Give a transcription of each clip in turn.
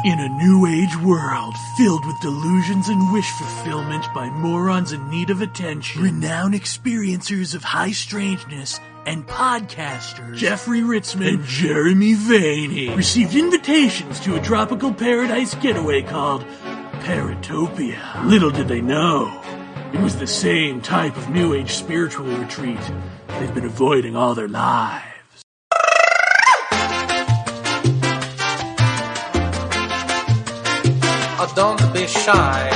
In a new age world filled with delusions and wish fulfillment by morons in need of attention, renowned experiencers of high strangeness and podcasters Jeffrey Ritzman and Jeremy Vaeni received invitations to a tropical paradise getaway called Paratopia. Little did they know, it was the same type of new age spiritual retreat they've been avoiding all their lives. Don't be shy.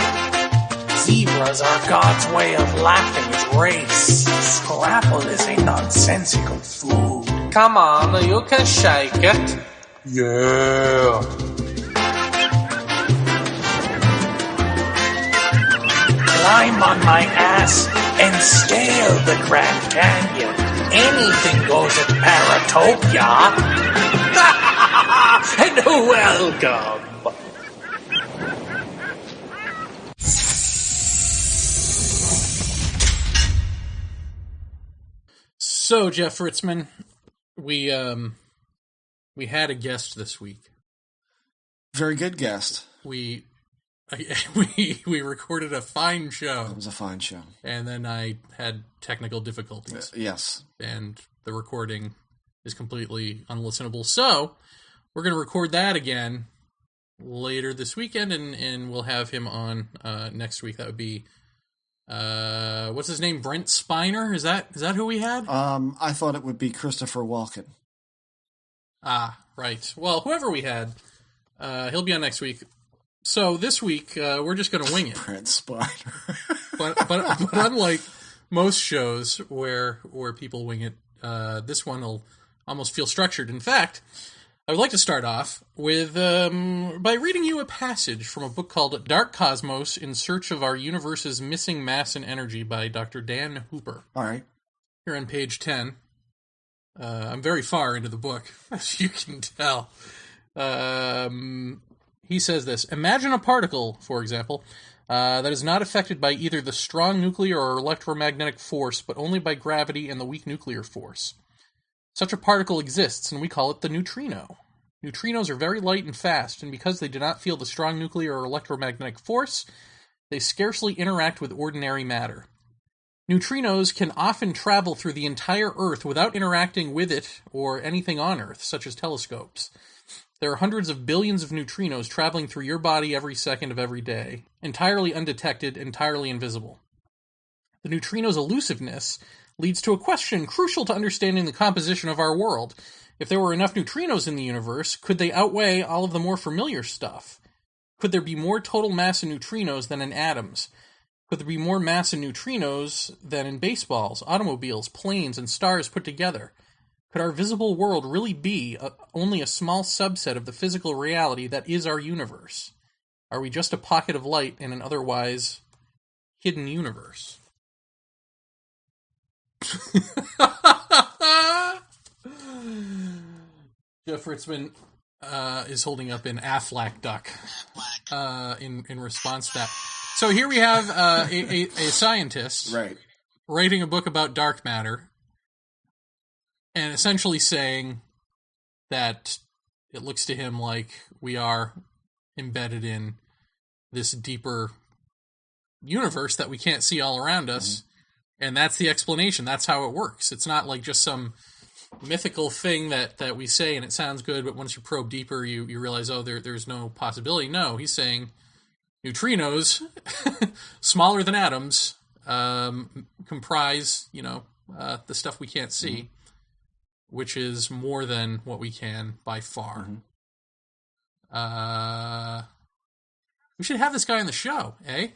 Zebras are God's way of laughing at race. Scrapple is a nonsensical food. Come on, you can shake it. Yeah. Climb on my ass and scale the Grand Canyon. Anything goes at Paratopia. And welcome. So, Jeff Ritzman, we had a guest this week. Very good guest. We recorded a fine show. It was a fine show. And then I had technical difficulties. Yes. And the recording is completely unlistenable. So, we're going to record that again later this weekend, and we'll have him on next week. That would be... what's his name? Brent Spiner? Is that who we had? I thought it would be Christopher Walken. Ah, right. Well, whoever we had, he'll be on next week. So this week, we're just going to wing it. Brent Spiner. but unlike most shows where people wing it, this one will almost feel structured. In fact, I would like to start off with by reading you a passage from a book called Dark Cosmos in Search of Our Universe's Missing Mass and Energy by Dr. Dan Hooper. All right. Here on page 10. I'm very far into the book, as you can tell. He says this: imagine a particle, for example, that is not affected by either the strong nuclear or electromagnetic force, but only by gravity and the weak nuclear force. Such a particle exists, and we call it the neutrino. Neutrinos are very light and fast, and because they do not feel the strong nuclear or electromagnetic force, they scarcely interact with ordinary matter. Neutrinos can often travel through the entire Earth without interacting with it or anything on Earth, such as telescopes. There are hundreds of billions of neutrinos traveling through your body every second of every day, entirely undetected, entirely invisible. The neutrino's elusiveness leads to a question crucial to understanding the composition of our world. If there were enough neutrinos in the universe, could they outweigh all of the more familiar stuff? Could there be more total mass in neutrinos than in atoms? Could there be more mass in neutrinos than in baseballs, automobiles, planes, and stars put together? Could our visible world really be only a small subset of the physical reality that is our universe? Are we just a pocket of light in an otherwise hidden universe? Jeff Ritzman is holding up an Aflac duck in response to that. So here we have a scientist writing a book about dark matter and essentially saying that it looks to him like we are embedded in this deeper universe that we can't see all around us. And that's the explanation. That's how it works. It's not like just some mythical thing that we say and it sounds good, but once you probe deeper, you realize, oh, there's no possibility. No, he's saying neutrinos, smaller than atoms, comprise, the stuff we can't see, which is more than what we can by far. We should have this guy on the show, eh?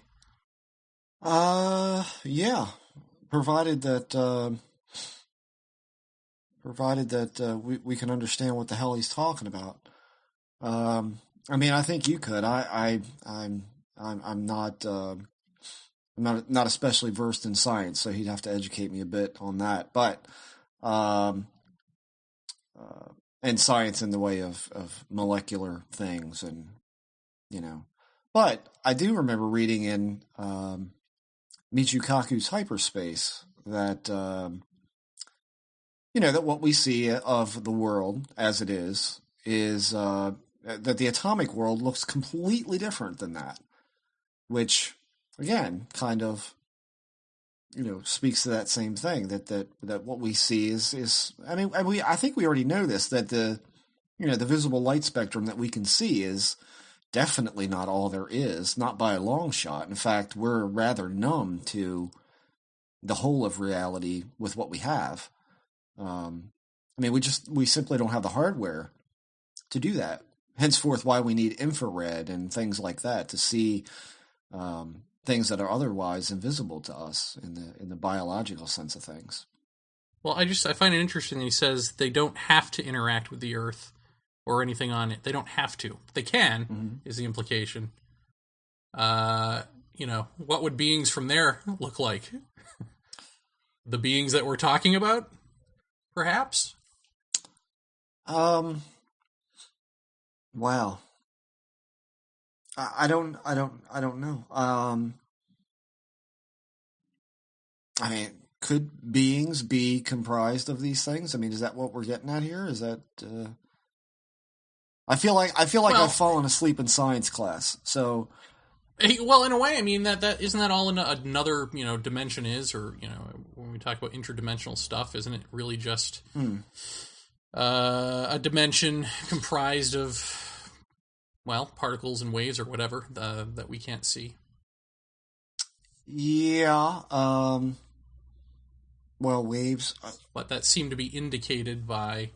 Yeah. Provided that we can understand what the hell he's talking about. I mean, I think you could. I'm not especially versed in science, so he'd have to educate me a bit on that. But and science in the way of molecular things, and But I do remember reading in Michio Kaku's Hyperspace that that what we see of the world as it is that the atomic world looks completely different than that, which again kind of speaks to that same thing that what we see is I think we already know this, that the visible light spectrum that we can see is definitely not all there is, not by a long shot. In fact, we're rather numb to the whole of reality with what we have. We simply don't have the hardware to do that. Henceforth, why we need infrared and things like that to see things that are otherwise invisible to us in the biological sense of things. Well, I find it interesting that he says they don't have to interact with the Earth or anything on it. They don't have to. They can, is the implication. What would beings from there look like? The beings that we're talking about, perhaps? Wow. I don't know. Could beings be comprised of these things? Is that what we're getting at here? Is that? I feel like I've fallen asleep in science class. So, well, in a way, that isn't that all another dimension is, or when we talk about interdimensional stuff, isn't it really just a dimension comprised of particles and waves or whatever that we can't see? Yeah. Waves. But that seem to be indicated by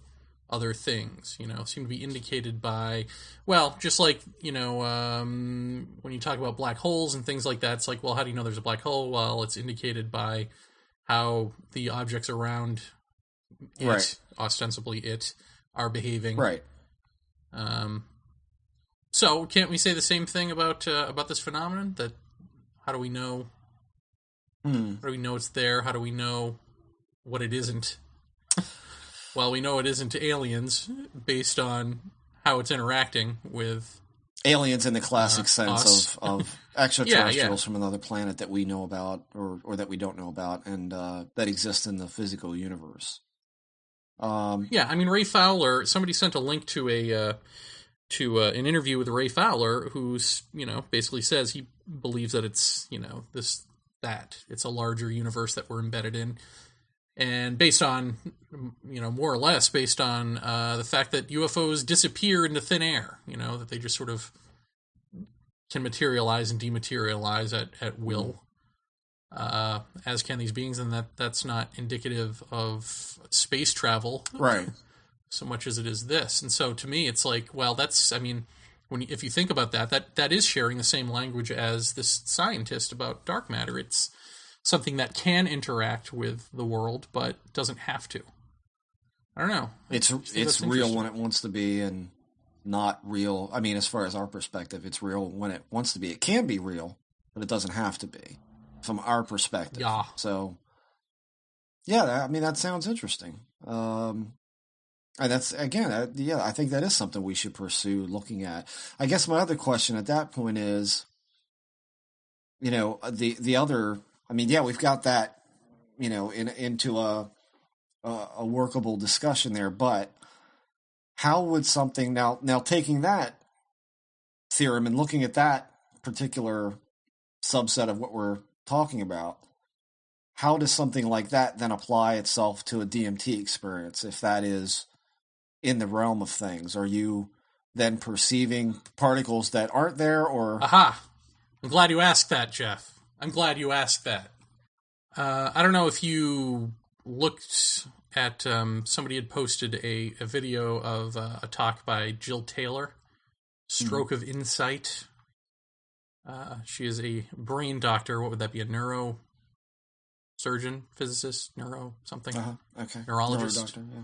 other things, seem to be indicated by, just like, when you talk about black holes and things like that, it's like, how do you know there's a black hole? Well, it's indicated by how the objects around it, right, ostensibly it, are behaving. Right. So can't we say the same thing about this phenomenon? That how do we know? How do we know it's there? How do we know what it isn't? Well, we know it isn't aliens based on how it's interacting with aliens in the classic sense of extraterrestrials yeah. from another planet that we know about or that we don't know about, and that exist in the physical universe. Ray Fowler. Somebody sent a link to an interview with Ray Fowler, who's basically says he believes that it's it's a larger universe that we're embedded in. And based on, more or less based on the fact that UFOs disappear into thin air, that they just sort of can materialize and dematerialize at will, as can these beings, and that's not indicative of space travel, right? So much as it is this. And so to me, it's like, that's, if you think about that is sharing the same language as this scientist about dark matter. It's something that can interact with the world, but doesn't have to. I don't know. It's real when it wants to be, and not real. As far as our perspective, it's real when it wants to be. It can be real, but it doesn't have to be from our perspective. Yeah. So, yeah, that sounds interesting. And that's, again, I think that is something we should pursue looking at. I guess my other question at that point is, the other. We've got that, into a workable discussion there, but how would something now taking that theorem and looking at that particular subset of what we're talking about, how does something like that then apply itself to a DMT experience? If that is in the realm of things, are you then perceiving particles that aren't there, or? Aha! I'm glad you asked that, Jeff. I'm glad you asked that. I don't know if you looked at, somebody had posted a video of a talk by Jill Taylor, Stroke of Insight. She is a brain doctor. What would that be? A neurosurgeon, physicist, neuro something? Okay. Neurologist. Neuro doctor, yeah.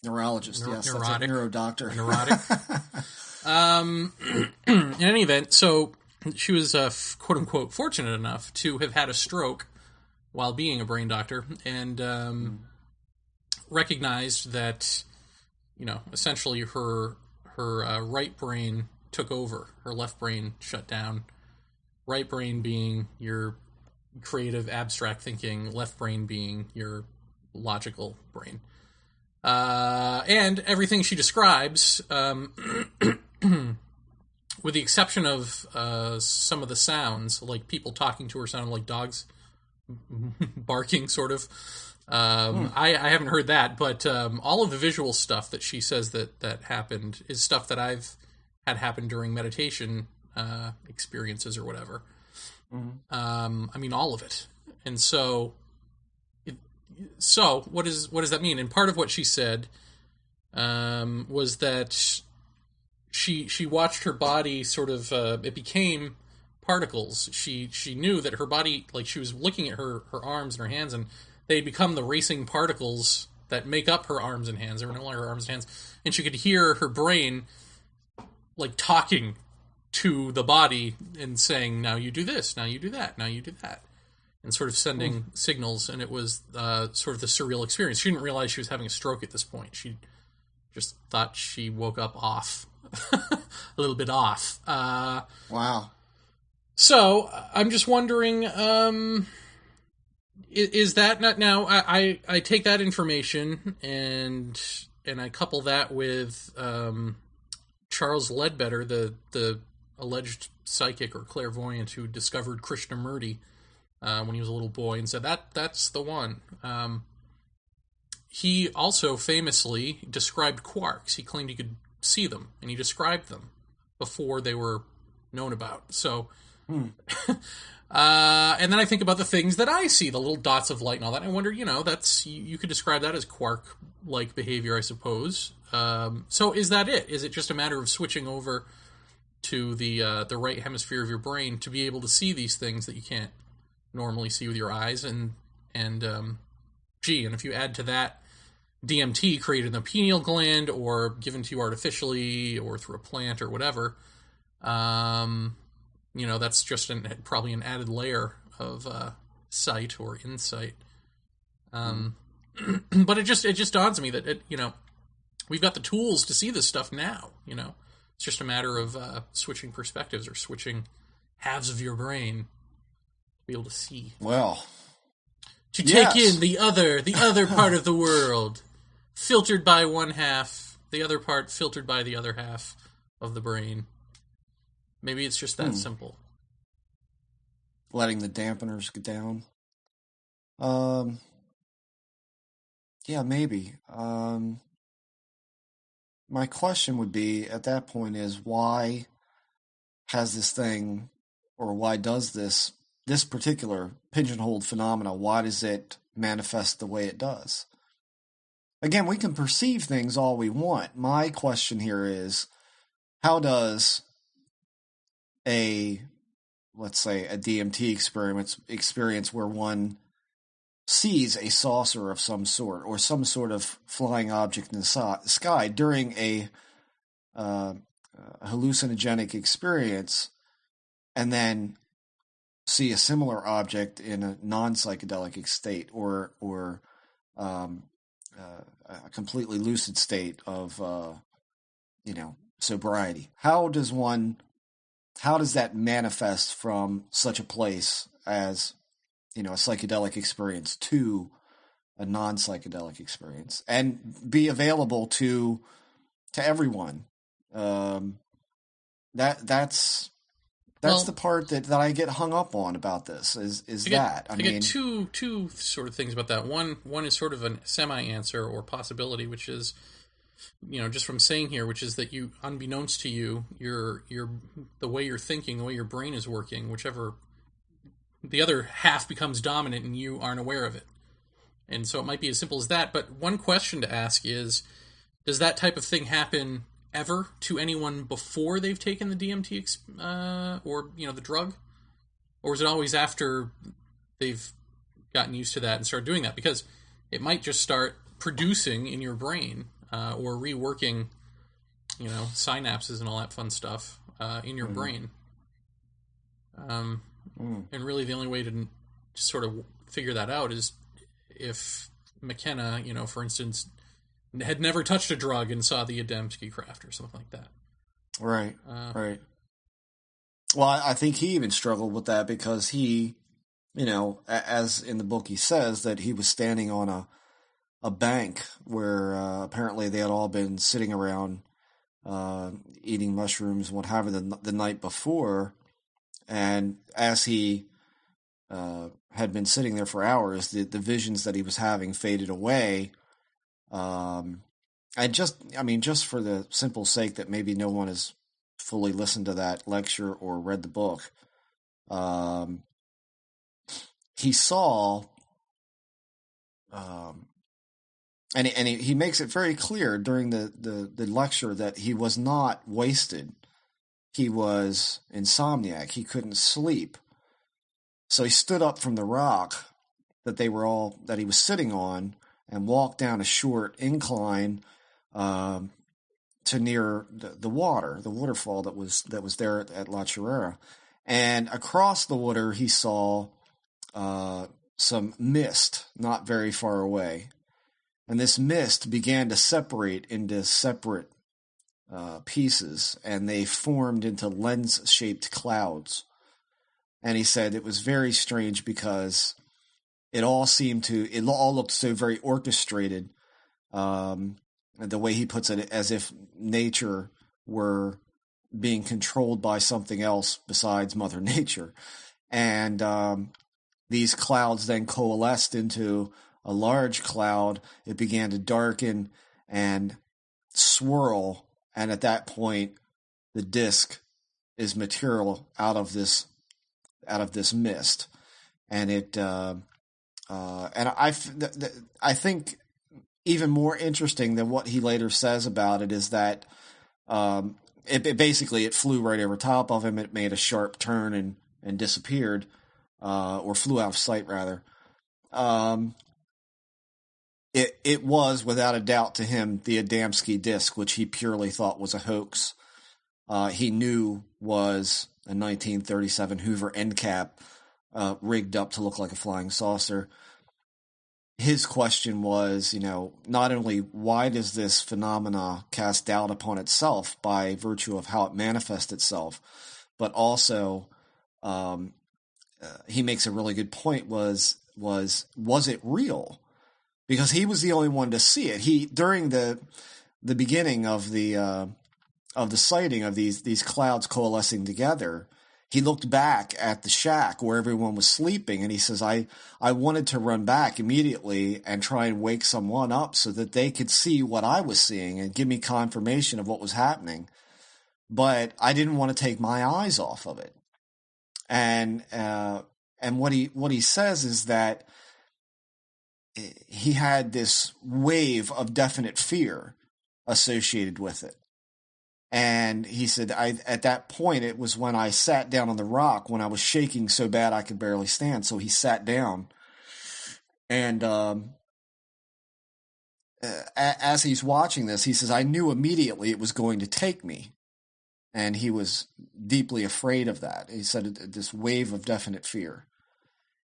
Neurologist, yes. Neurotic. Neuro doctor. Neurotic. In any event, so she was, quote-unquote, fortunate enough to have had a stroke while being a brain doctor, and recognized that, essentially her right brain took over. Her left brain shut down. Right brain being your creative, abstract thinking, left brain being your logical brain. And everything she describes with the exception of some of the sounds, like people talking to her sounded like dogs barking, sort of. I haven't heard that, but all of the visual stuff that she says that happened is stuff that I've had happen during meditation experiences or whatever. I mean, all of it. And so what does that mean? And part of what she said was that she watched her body sort of it became particles. She knew that her body, like, she was looking at her arms and her hands, and they become the racing particles that make up her arms and hands. They were no longer her arms and hands, and she could hear her brain like talking to the body and saying, "Now you do this, now you do that, now you do that," and sort of sending signals. And it was sort of the surreal experience. She didn't realize she was having a stroke at this point. She just thought she woke up off, a little bit off. Wow. So I'm just wondering, is that not now? I take that information and I couple that with Charles Ledbetter, the alleged psychic or clairvoyant who discovered Krishnamurti when he was a little boy, and said that's the one. He also famously described quarks. He claimed he could see them, and he described them before they were known about. So, and then I think about the things that I see, the little dots of light and all that. And I wonder, that's you could describe that as quark-like behavior, I suppose. So is that it? Is it just a matter of switching over to the right hemisphere of your brain to be able to see these things that you can't normally see with your eyes? And if you add to that DMT created in the pineal gland or given to you artificially or through a plant or whatever, that's just probably an added layer of sight or insight. But it just dawns on me that we've got the tools to see this stuff now. It's just a matter of switching perspectives or switching halves of your brain to be able to see. Well, to take in the other part of the world, filtered by one half, the other part filtered by the other half of the brain. Maybe it's just that simple. Letting the dampeners get down. Yeah, maybe. My question would be, at that point, is why has this thing, or why does this particular pigeonholed phenomena, why does it manifest the way it does? Again, we can perceive things all we want. My question here is, how does let's say a DMT experience where one sees a saucer of some sort or some sort of flying object in the sky during a hallucinogenic experience, and then see a similar object in a non-psychedelic state or a completely lucid state of sobriety. How does that manifest from such a place as a psychedelic experience to a non-psychedelic experience and be available to everyone? That's the part that I get hung up on about this is that. I mean, get two sort of things about that. One is sort of a semi-answer or possibility, which is, just from saying here, which is that you, unbeknownst to you, your the way you're thinking, the way your brain is working, whichever the other half becomes dominant and you aren't aware of it. And so it might be as simple as that. But one question to ask is, does that type of thing happen ever to anyone before they've taken the DMT or the drug? Or is it always after they've gotten used to that and started doing that? Because it might just start producing in your brain or reworking, synapses and all that fun stuff in your brain. And really the only way to sort of figure that out is if McKenna, for instance, had never touched a drug and saw the Adamski craft or something like that. Right, right. Well, I think he even struggled with that because he, as in the book he says, that he was standing on a bank where apparently they had all been sitting around eating mushrooms, what have you, the night before. And as he had been sitting there for hours, the visions that he was having faded away. And just for the simple sake that maybe no one has fully listened to that lecture or read the book, he saw, and he makes it very clear during the lecture that he was not wasted. He was insomniac. He couldn't sleep. So he stood up from the rock that he was sitting on and walked down a short incline to near the waterfall that was there at La Chorrera. And across the water, he saw some mist not very far away. And this mist began to separate into separate pieces, and they formed into lens-shaped clouds. And he said it was very strange because it all looked so very orchestrated, the way he puts it, as if nature were being controlled by something else besides Mother Nature. And these clouds then coalesced into a large cloud. It began to darken and swirl, and at that point, the disc is material out of this mist, and it and I think even more interesting than what he later says about it is that it basically flew right over top of him. It made a sharp turn and disappeared, or flew out of sight rather. It was, without a doubt to him, the Adamski disc, which he purely thought was a hoax. He knew was a 1937 Hoover end cap rigged up to look like a flying saucer. His question was, not only why does this phenomena cast doubt upon itself by virtue of how it manifests itself, but also he makes a really good point was it real? Because he was the only one to see it. During the beginning of the sighting of these clouds coalescing together, he looked back at the shack where everyone was sleeping, and he says, I wanted to run back immediately and try and wake someone up so that they could see what I was seeing and give me confirmation of what was happening. But I didn't want to take my eyes off of it. And what he says is that he had this wave of definite fear associated with it. And he said, at that point, it was when I sat down on the rock when I was shaking so bad I could barely stand. So he sat down, and as he's watching this, he says, I knew immediately it was going to take me. And he was deeply afraid of that. He said this wave of definite fear.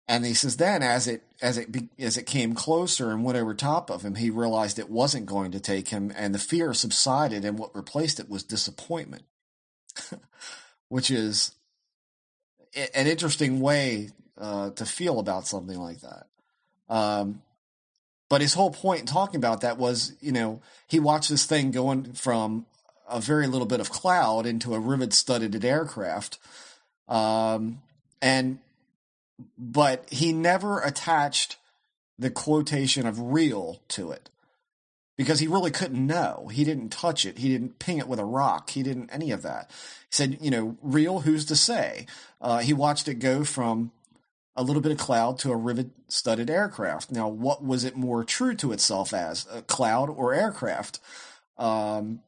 And he says then, as it came closer and went over top of him, he realized it wasn't going to take him, and the fear subsided, and what replaced it was disappointment, which is an interesting way to feel about something like that. But his whole point in talking about that was, he watched this thing going from a very little bit of cloud into a rivet-studded aircraft, but he never attached the quotation of real to it because he really couldn't know. He didn't touch it. He didn't ping it with a rock. He didn't any of that. He said, real, who's to say? He watched it go from a little bit of cloud to a rivet-studded aircraft. Now, what was it more true to itself as, a cloud or aircraft? And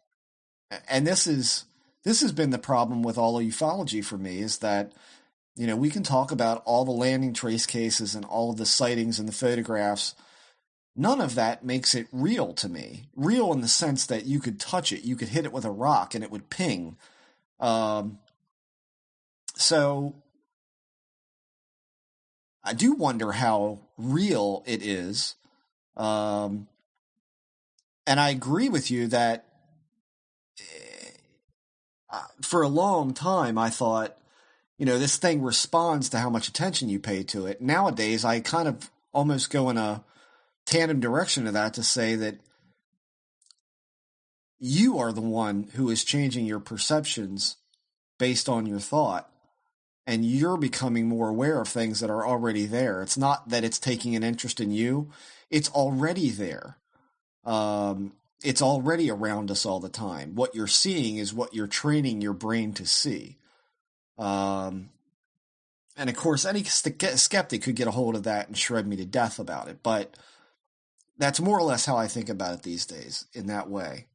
this has been the problem with all of ufology for me, is that we can talk about all the landing trace cases and all of the sightings and the photographs. None of that makes it real to me. Real in the sense that you could touch it, you could hit it with a rock and it would ping. So I do wonder how real it is. And I agree with you that for a long time I thought, this thing responds to how much attention you pay to it. Nowadays, I kind of almost go in a tandem direction to that, to say that, you are the one who is changing your perceptions based on your thought. And you're becoming more aware of things that are already there. It's not that it's taking an interest in you. It's already there. It's already around us all the time. What you're seeing is what you're training your brain to see. And of course, any skeptic could get a hold of that and shred me to death about it. But that's more or less how I think about it these days, in that way.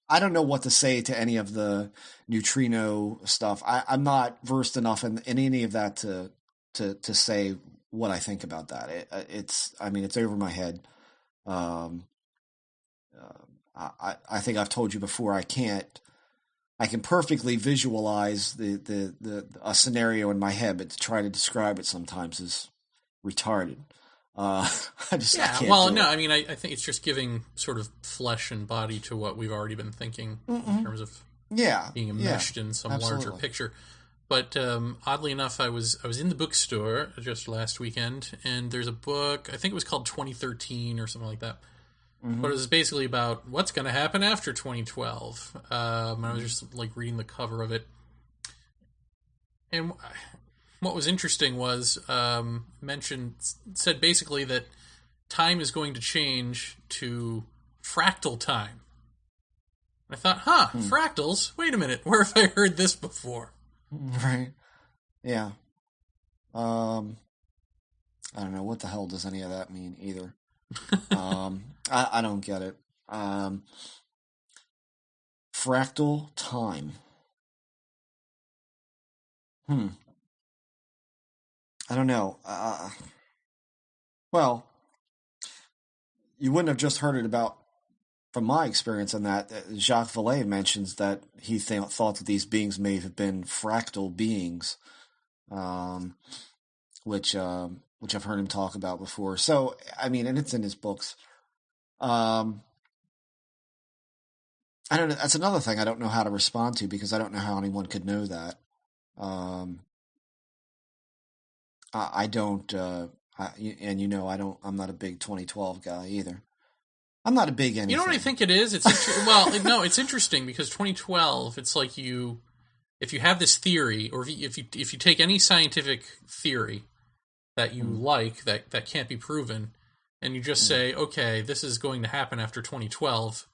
I don't know what to say to any of the neutrino stuff. I'm not versed enough in any of that to say what I think about that. It's over my head. I think I've told you before. I can perfectly visualize a scenario in my head, but to try to describe it sometimes is retarded. I can't do it. I think it's just giving sort of flesh and body to what we've already been thinking in terms of being enmeshed in some larger picture. But oddly enough, I was in the bookstore just last weekend, and there's a book, I think it was called 2013 or something like that. Mm-hmm. But it was basically about what's going to happen after 2012. And I was just reading the cover of it. And what was interesting was said basically that time is going to change to fractal time. I thought, fractals? Wait a minute, where have I heard this before? Right. Yeah. I don't know, what the hell does any of that mean either? I don't get it. Fractal time. I don't know. Well, you wouldn't have just heard it from my experience in that. Jacques Vallée mentions that he thought that these beings may have been fractal beings, which I've heard him talk about before. So, and it's in his books. I don't know. That's another thing I don't know how to respond to, because I don't know how anyone could know that. I don't, I'm not a big 2012 guy either. I'm not a big anything. You know what I think it is? It's interesting because 2012, it's like if you have this theory, or if you take any scientific theory that you that can't be proven, and you just say, okay, this is going to happen after 2012,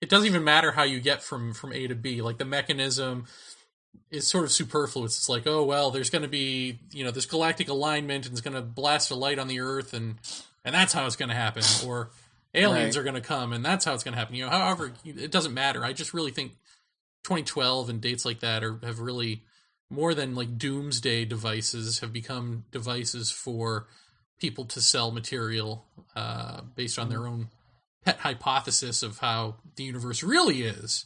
it doesn't even matter how you get from A to B. Like, the mechanism is sort of superfluous. It's like, oh, well, there's going to be, this galactic alignment, and it's going to blast a light on the Earth, and that's how it's going to happen. Or aliens are going to come, and that's how it's going to happen. However, it doesn't matter. I just really think 2012 and dates like that have really, more than like doomsday devices, have become devices for people to sell material based on their own pet hypothesis of how the universe really is.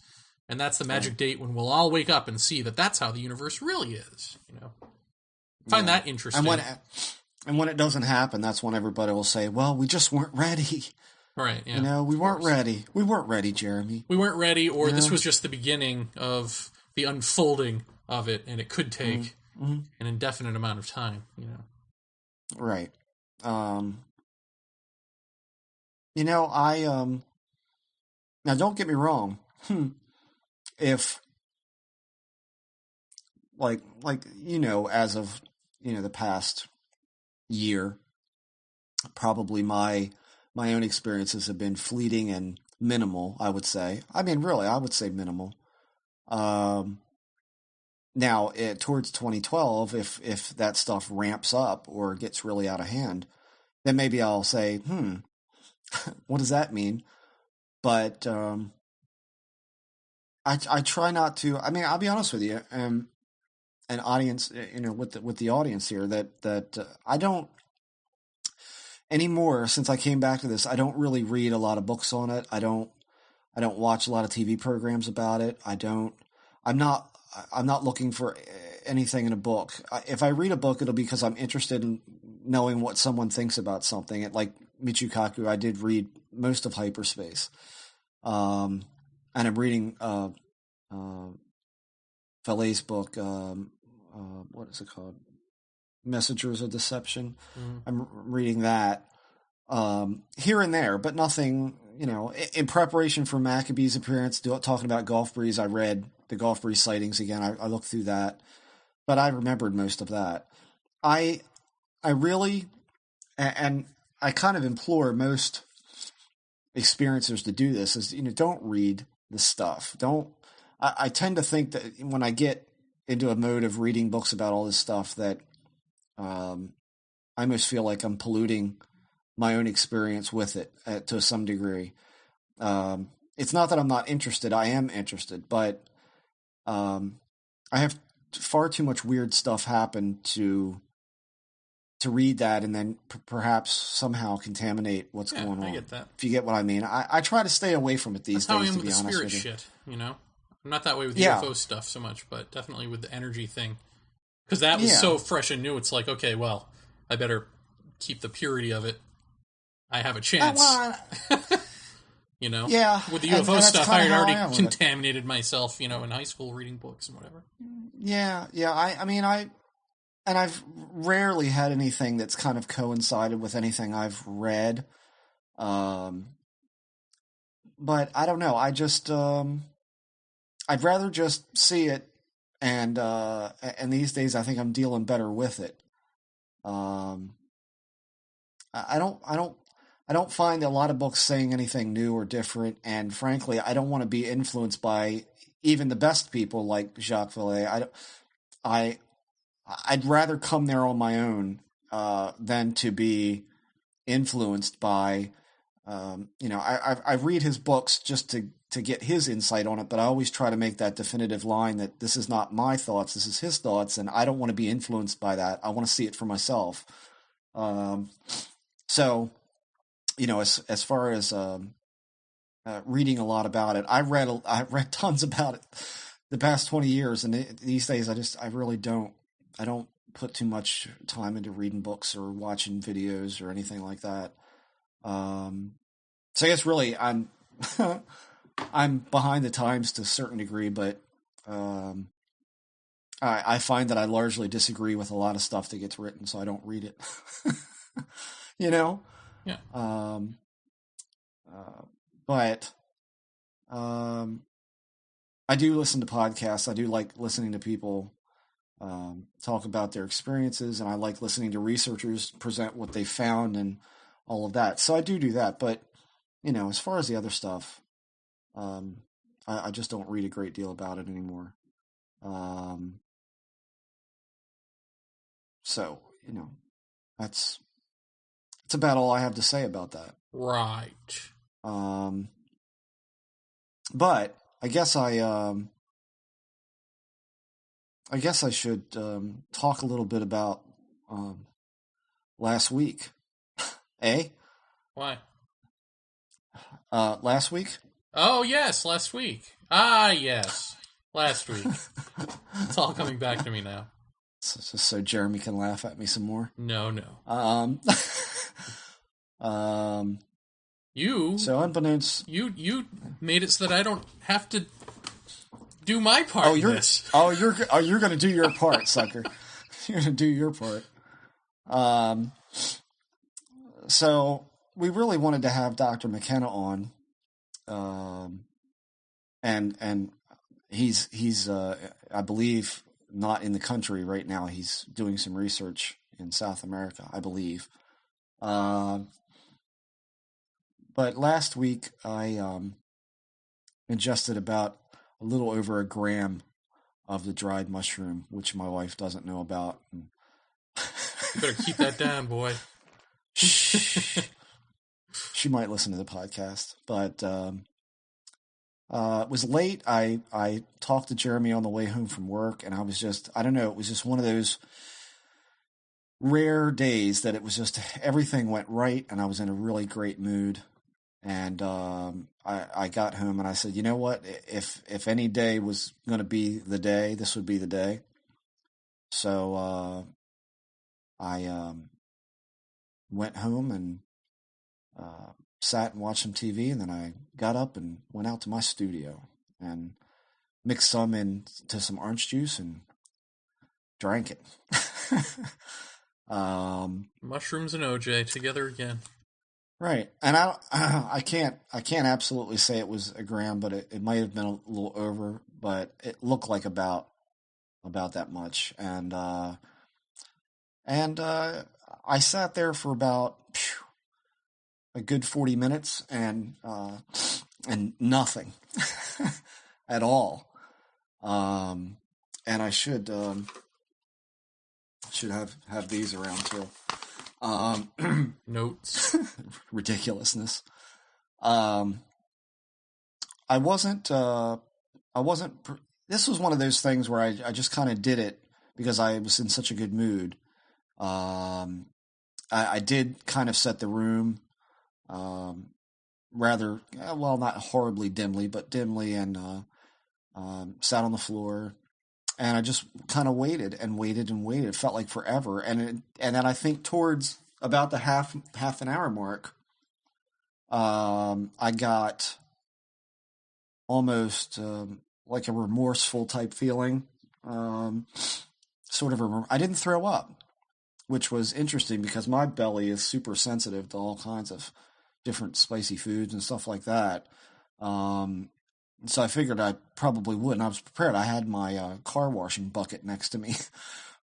And that's the magic date when we'll all wake up and see that that's how the universe really is. Find that interesting. And when it doesn't happen, that's when everybody will say, well, we just weren't ready. Right, yeah. We weren't ready. We weren't ready, Jeremy. We weren't ready, or this was just the beginning of the unfolding of it, and it could take an indefinite amount of time, Right. Now don't get me wrong. If, as of, the past year, probably my own experiences have been fleeting and minimal, I would say. Really, I would say minimal. Now, towards 2012, if that stuff ramps up or gets really out of hand, then maybe I'll say, what does that mean? But I try not to. I'll be honest with you, an audience, with the audience here, that I don't anymore. Since I came back to this, I don't really read a lot of books on it. I don't watch a lot of TV programs about it. I'm not looking for anything in a book. If I read a book, it'll be because I'm interested in knowing what someone thinks about something. Like Michio Kaku, I did read most of Hyperspace. And I'm reading Vallée's book, what is it called? Messengers of Deception. I'm reading that. here and there, but nothing, in preparation for Maccabee's appearance, talking about Golf Breeze, I read the Golf Breeze sightings again. I looked through that, but I remembered most of that. I really, and I kind of implore most experiencers to do this, is, don't read the stuff. I tend to think that when I get into a mode of reading books about all this stuff that I almost feel like I'm polluting my own experience with it to some degree. It's not that I'm not interested. I am interested, but I have far too much weird stuff happen to read that and then perhaps somehow contaminate what's going on. I get that. If you get what I mean. I try to stay away from it these days, to be honest with you. That's how I am with the spirit shit, I'm not that way with UFO stuff so much, but definitely with the energy thing. Because that was so fresh and new, it's like, okay, well, I better keep the purity of it. I have a chance. Yeah. With the UFO stuff, I had already contaminated myself, in high school reading books and whatever. Yeah. I've rarely had anything that's kind of coincided with anything I've read. But I don't know. I just, I'd rather just see it, and these days I think I'm dealing better with it. I don't find a lot of books saying anything new or different, and frankly, I don't want to be influenced by even the best people like Jacques Vallée. I'd rather come there on my own than to be influenced by. I read his books just to get his insight on it, but I always try to make that definitive line that this is not my thoughts, this is his thoughts, and I don't want to be influenced by that. I want to see it for myself. So, as far as reading a lot about it, I read tons about it the past 20 years, and these days I really don't. I don't put too much time into reading books or watching videos or anything like that. So I guess really I'm I'm behind the times to a certain degree, but I find that I largely disagree with a lot of stuff that gets written, so I don't read it. Yeah. But I do listen to podcasts. I do like listening to people talk about their experiences, and I like listening to researchers present what they found and all of that. So I do that, but as far as the other stuff, I just don't read a great deal about it anymore. So that's about all I have to say about that. Right. But I guess I should talk a little bit about last week. Eh? Why? Last week? Oh, yes, last week. Ah, yes, last week. It's all coming back to me now. So Jeremy can laugh at me some more? No. So unbeknownst... You made it so that I don't have to do my part in this. You're going to do your part, sucker. You're going to do your part. So we really wanted to have Dr. McKenna on, and he's I believe not in the country right now. He's doing some research in South America, I believe. But last week I ingested about a little over a gram of the dried mushroom, which my wife doesn't know about. You better keep that down, boy. She might listen to the podcast, but it was late. I talked to Jeremy on the way home from work, and I was just, I don't know, it was just one of those rare days that it was just everything went right, and I was in a really great mood. And I got home and I said, you know what? If any day was going to be the day, this would be the day. So I went home and sat and watched some TV, and then I got up and went out to my studio and mixed some into some orange juice and drank it. Mushrooms and OJ together again. Right. And I can't absolutely say it was a gram, but it might have been a little over, but it looked like about that much. And I sat there for about a good 40 minutes and nothing at all. And I should have these around too. Notes. Ridiculousness. I wasn't, this was one of those things where I just kind of did it because I was in such a good mood. I did kind of set the room, rather, well, not horribly dimly, but dimly, and sat on the floor. And I just kind of waited and waited and waited. It felt like forever. And then I think towards about the half an hour mark, I got almost like a remorseful type feeling. Sort of I didn't throw up, which was interesting because my belly is super sensitive to all kinds of different spicy foods and stuff like that. So I figured I probably would, and I was prepared. I had my car washing bucket next to me,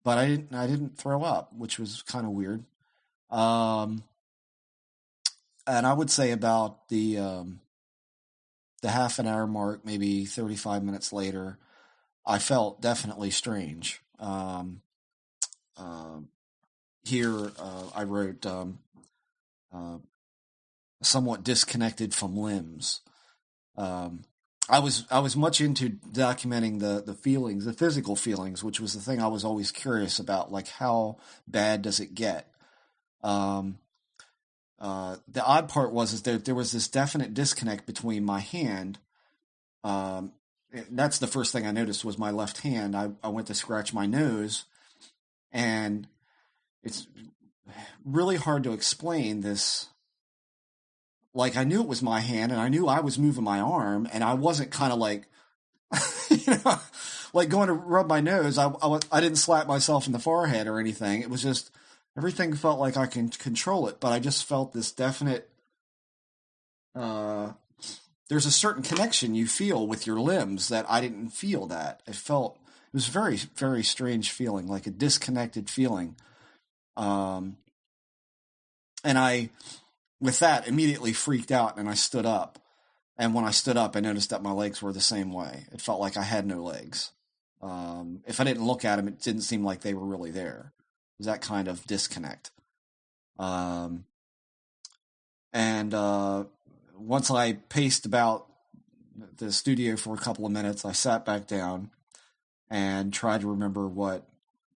but I didn't throw up, which was kind of weird. And I would say about the half an hour mark, maybe 35 minutes later, I felt definitely strange. Here I wrote somewhat disconnected from limbs. I was much into documenting the feelings, the physical feelings, which was the thing I was always curious about, like how bad does it get? The odd part was that there was this definite disconnect between my hand. That's the first thing I noticed was my left hand. I went to scratch my nose, and it's really hard to explain this. Like, I knew it was my hand, and I knew I was moving my arm, and I wasn't kind of like, like going to rub my nose. I didn't slap myself in the forehead or anything. It was just, everything felt like I can control it, but I just felt this definite, there's a certain connection you feel with your limbs that I didn't feel that. It was very, very strange feeling, like a disconnected feeling. And I, with that, immediately freaked out, and I stood up. And when I stood up, I noticed that my legs were the same way. It felt like I had no legs. If I didn't look at them, it didn't seem like they were really there. It was that kind of disconnect. And once I paced about the studio for a couple of minutes, I sat back down and tried to remember what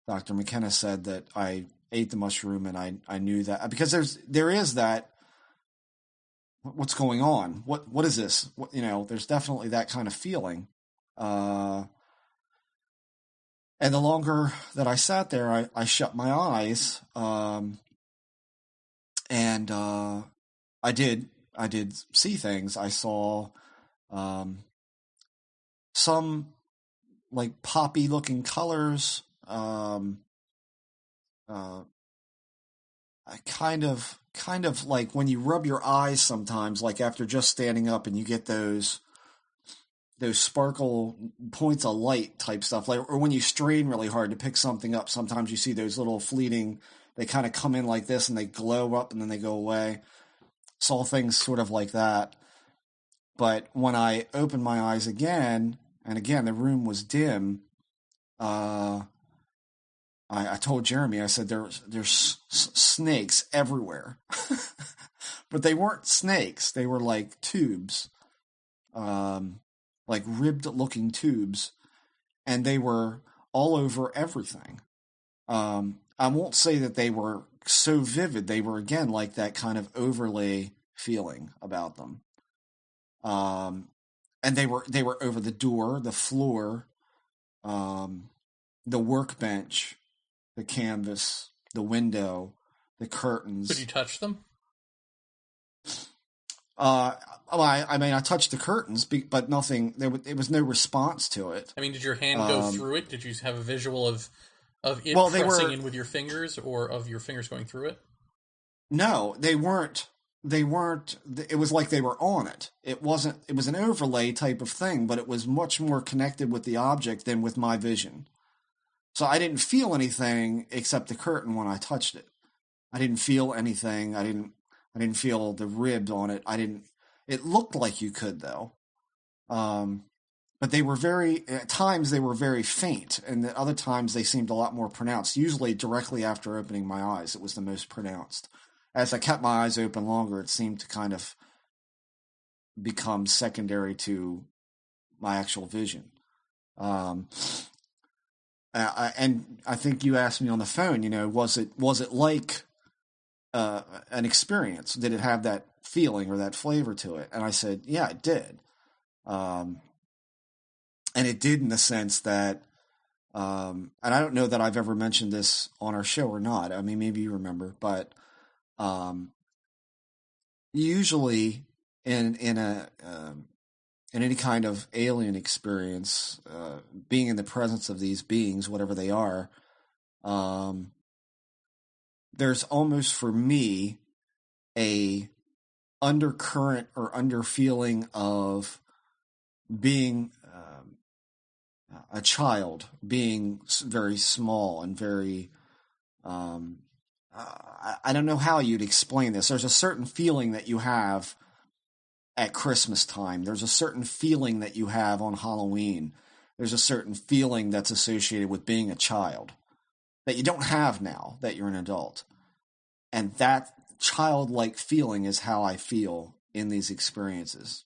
Dr. McKenna said, that I ate the mushroom, and I knew that, because there is that, what's going on? What is this? There's definitely that kind of feeling. And the longer that I sat there, I shut my eyes, and I did see things. I saw some like poppy looking colors. I kind of like when you rub your eyes sometimes, like after just standing up, and you get those sparkle points of light type stuff, like, or when you strain really hard to pick something up, sometimes you see those little fleeting, they kind of come in like this and they glow up and then they go away. Saw things sort of like that. But when I opened my eyes again, and again, the room was dim, I told Jeremy, I said, there's snakes everywhere. But they weren't snakes. They were like tubes, like ribbed-looking tubes, and they were all over everything. I won't say that they were so vivid. They were, again, like that kind of overlay feeling about them. And they were over the door, the floor, the workbench, the canvas, the window, the curtains. Could you touch them? I touched the curtains, but nothing. There was no response to it. I mean, did your hand go through it? Did you have a visual of it pressing in with your fingers, or of your fingers going through it? No, they weren't. they weren't, it was like they were on it. It was an overlay type of thing, but it was much more connected with the object than with my vision. So I didn't feel anything except the curtain when I touched it. I didn't feel anything. I didn't feel the ribs on it. It looked like you could though. But at times they were very faint, and at other times they seemed a lot more pronounced. Usually directly after opening my eyes, it was the most pronounced. As I kept my eyes open longer, it seemed to kind of become secondary to my actual vision. And I think you asked me on the phone, was it like an experience? Did it have that feeling or that flavor to it? And I said, yeah, it did. And it did in the sense that, and I don't know that I've ever mentioned this on our show or not. I mean, maybe you remember, but usually in any kind of alien experience, being in the presence of these beings, whatever they are, there's almost for me a undercurrent or underfeeling of being a child, being very small and very I don't know how you'd explain this. There's a certain feeling that you have at Christmas time. There's a certain feeling that you have on Halloween. There's a certain feeling that's associated with being a child that you don't have now that you're an adult. And that childlike feeling is how I feel in these experiences.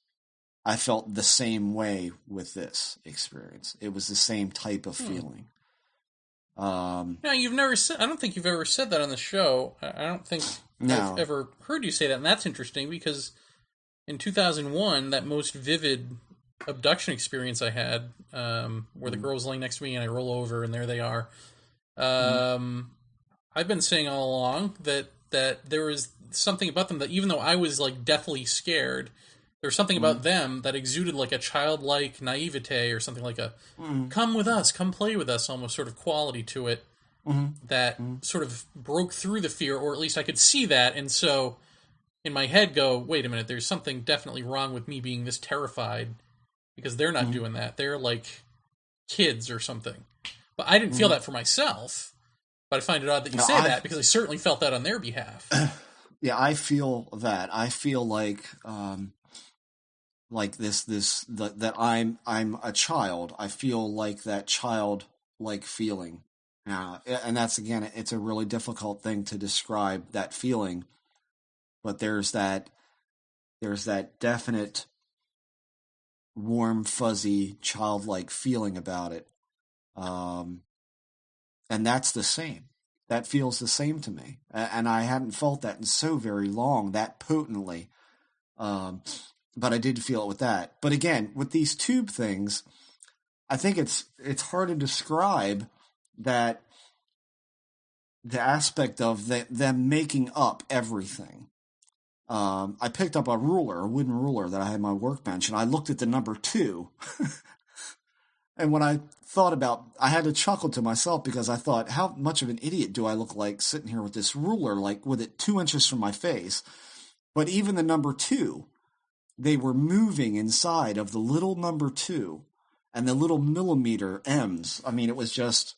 I felt the same way with this experience. It was the same type of feeling. No, you've never said. I don't think you've ever said that on the show. I don't think I've ever heard you say that, and that's interesting because in 2001, that most vivid abduction experience I had, where the girl was laying next to me and I roll over and there they are. I've been saying all along that there was something about them that even though I was like deathly scared, there was something about them that exuded like a childlike naivete or something like a come with us, come play with us almost sort of quality to it that sort of broke through the fear, or at least I could see that. And so in my head go, wait a minute, there's something definitely wrong with me being this terrified because they're not doing that. They're like kids or something. But I didn't feel that for myself. But I find it odd that you say that because I certainly felt that on their behalf. Yeah, I feel that. I feel like that I'm a child. I feel like that child-like feeling. And that's, again, it's a really difficult thing to describe, that feeling. But there's that definite warm, fuzzy, childlike feeling about it. And that's the same. That feels the same to me. And I hadn't felt that in so very long, that potently. But I did feel it with that. But again, with these tube things, I think it's hard to describe that the aspect of them making up everything. I picked up a wooden ruler that I had on my workbench, and I looked at the number 2. And when I thought I had to chuckle to myself because I thought, how much of an idiot do I look like sitting here with this ruler, like with it 2 inches from my face? But even the number 2, they were moving inside of the little number 2 and the little millimeter M's. I mean, it was just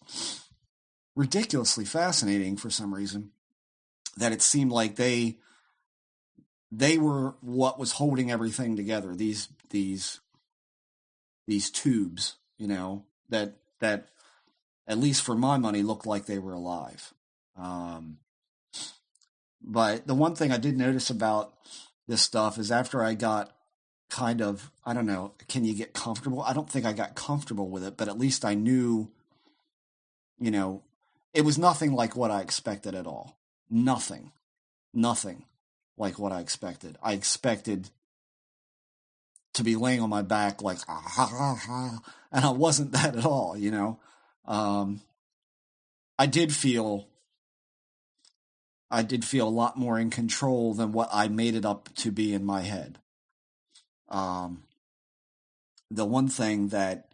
ridiculously fascinating for some reason that it seemed like they were what was holding everything together. These tubes, that at least for my money looked like they were alive. But the one thing I did notice about this stuff is after I got kind of, I don't know, can you get comfortable? I don't think I got comfortable with it, but at least I knew, it was nothing like what I expected at all. Nothing like what I expected. I expected to be laying on my back like, and I wasn't that at all, I did feel a lot more in control than what I made it up to be in my head. The one thing that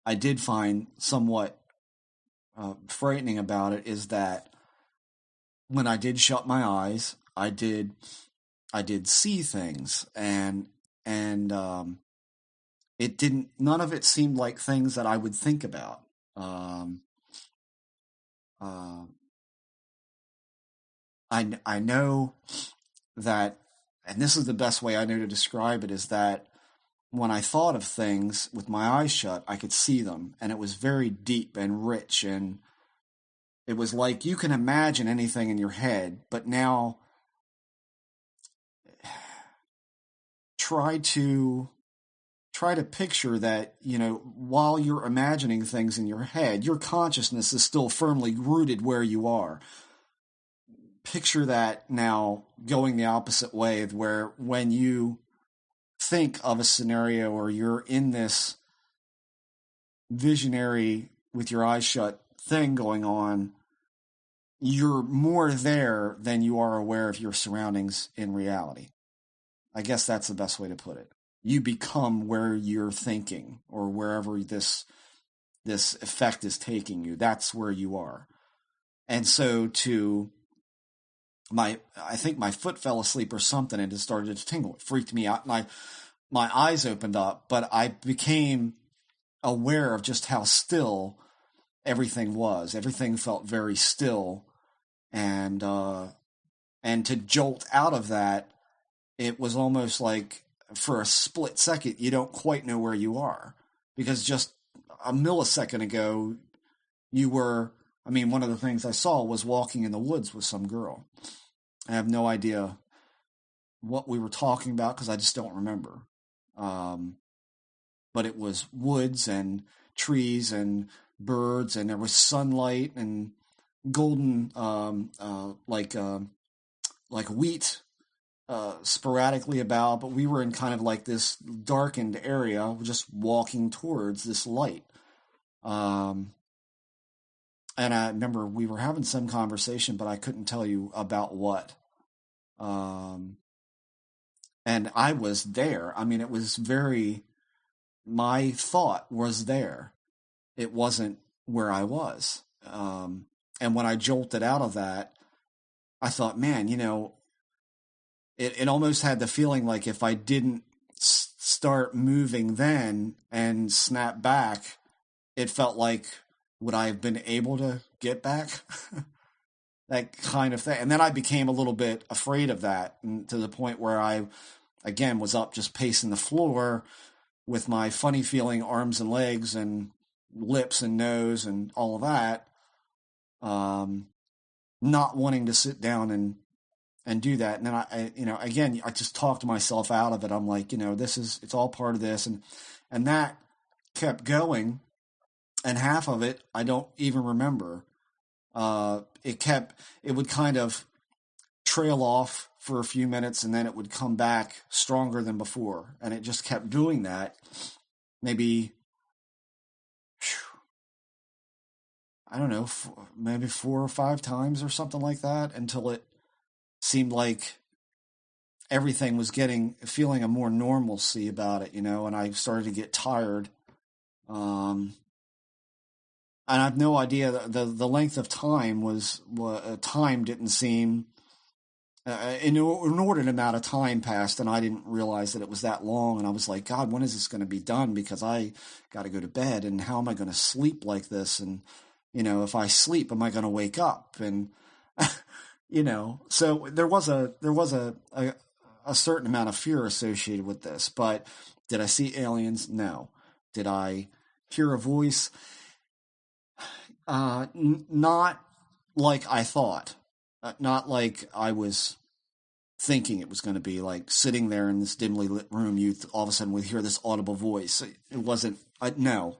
I did find somewhat frightening about it is that when I did shut my eyes, I did I did see things, and it didn't. None of it seemed like things that I would think about. I know that, and this is the best way I know to describe it, is that when I thought of things with my eyes shut, I could see them, and it was very deep and rich, and it was like you can imagine anything in your head, but now try to picture that, while you're imagining things in your head, your consciousness is still firmly rooted where you are. Picture that now going the opposite way, where when you think of a scenario or you're in this visionary with your eyes shut thing going on, you're more there than you are aware of your surroundings in reality. I guess that's the best way to put it. You become where you're thinking, or wherever this effect is taking you. That's where you are. And so I think my foot fell asleep or something, and it started to tingle. It freaked me out. My eyes opened up, but I became aware of just how still everything was. Everything felt very still, and to jolt out of that, it was almost like for a split second you don't quite know where you are, because just a millisecond ago you were. I mean, one of the things I saw was walking in the woods with some girl. I have no idea what we were talking about because I just don't remember. But it was woods and trees and birds, and there was sunlight and golden, like wheat, sporadically about. But we were in kind of like this darkened area, just walking towards this light. And I remember we were having some conversation, but I couldn't tell you about what. And I was there. I mean, it was my thought was there. It wasn't where I was. And when I jolted out of that, I thought, man, it almost had the feeling like if I didn't start moving then and snap back, it felt like, would I have been able to get back? That kind of thing. And then I became a little bit afraid of that, and to the point where I, again, was up just pacing the floor with my funny feeling arms and legs and lips and nose and all of that, not wanting to sit down and do that. And then again, I just talked myself out of it. I'm like, it's all part of this. And that kept going. And half of it, I don't even remember. It would kind of trail off for a few minutes, and then it would come back stronger than before. And it just kept doing that. Maybe, I don't know, maybe 4 or 5 times or something like that, until it seemed like everything was feeling a more normalcy about it, and I started to get tired. And I have no idea. The length of time time didn't seem. An inordinate amount of time passed, and I didn't realize that it was that long. And I was like, God, when is this going to be done? Because I got to go to bed, and how am I going to sleep like this? And if I sleep, am I going to wake up? And so there was a certain amount of fear associated with this. But did I see aliens? No. Did I hear a voice? Not like I thought. Not like I was thinking it was going to be, like sitting there in this dimly lit room. You all of a sudden would hear this audible voice. It wasn't. No,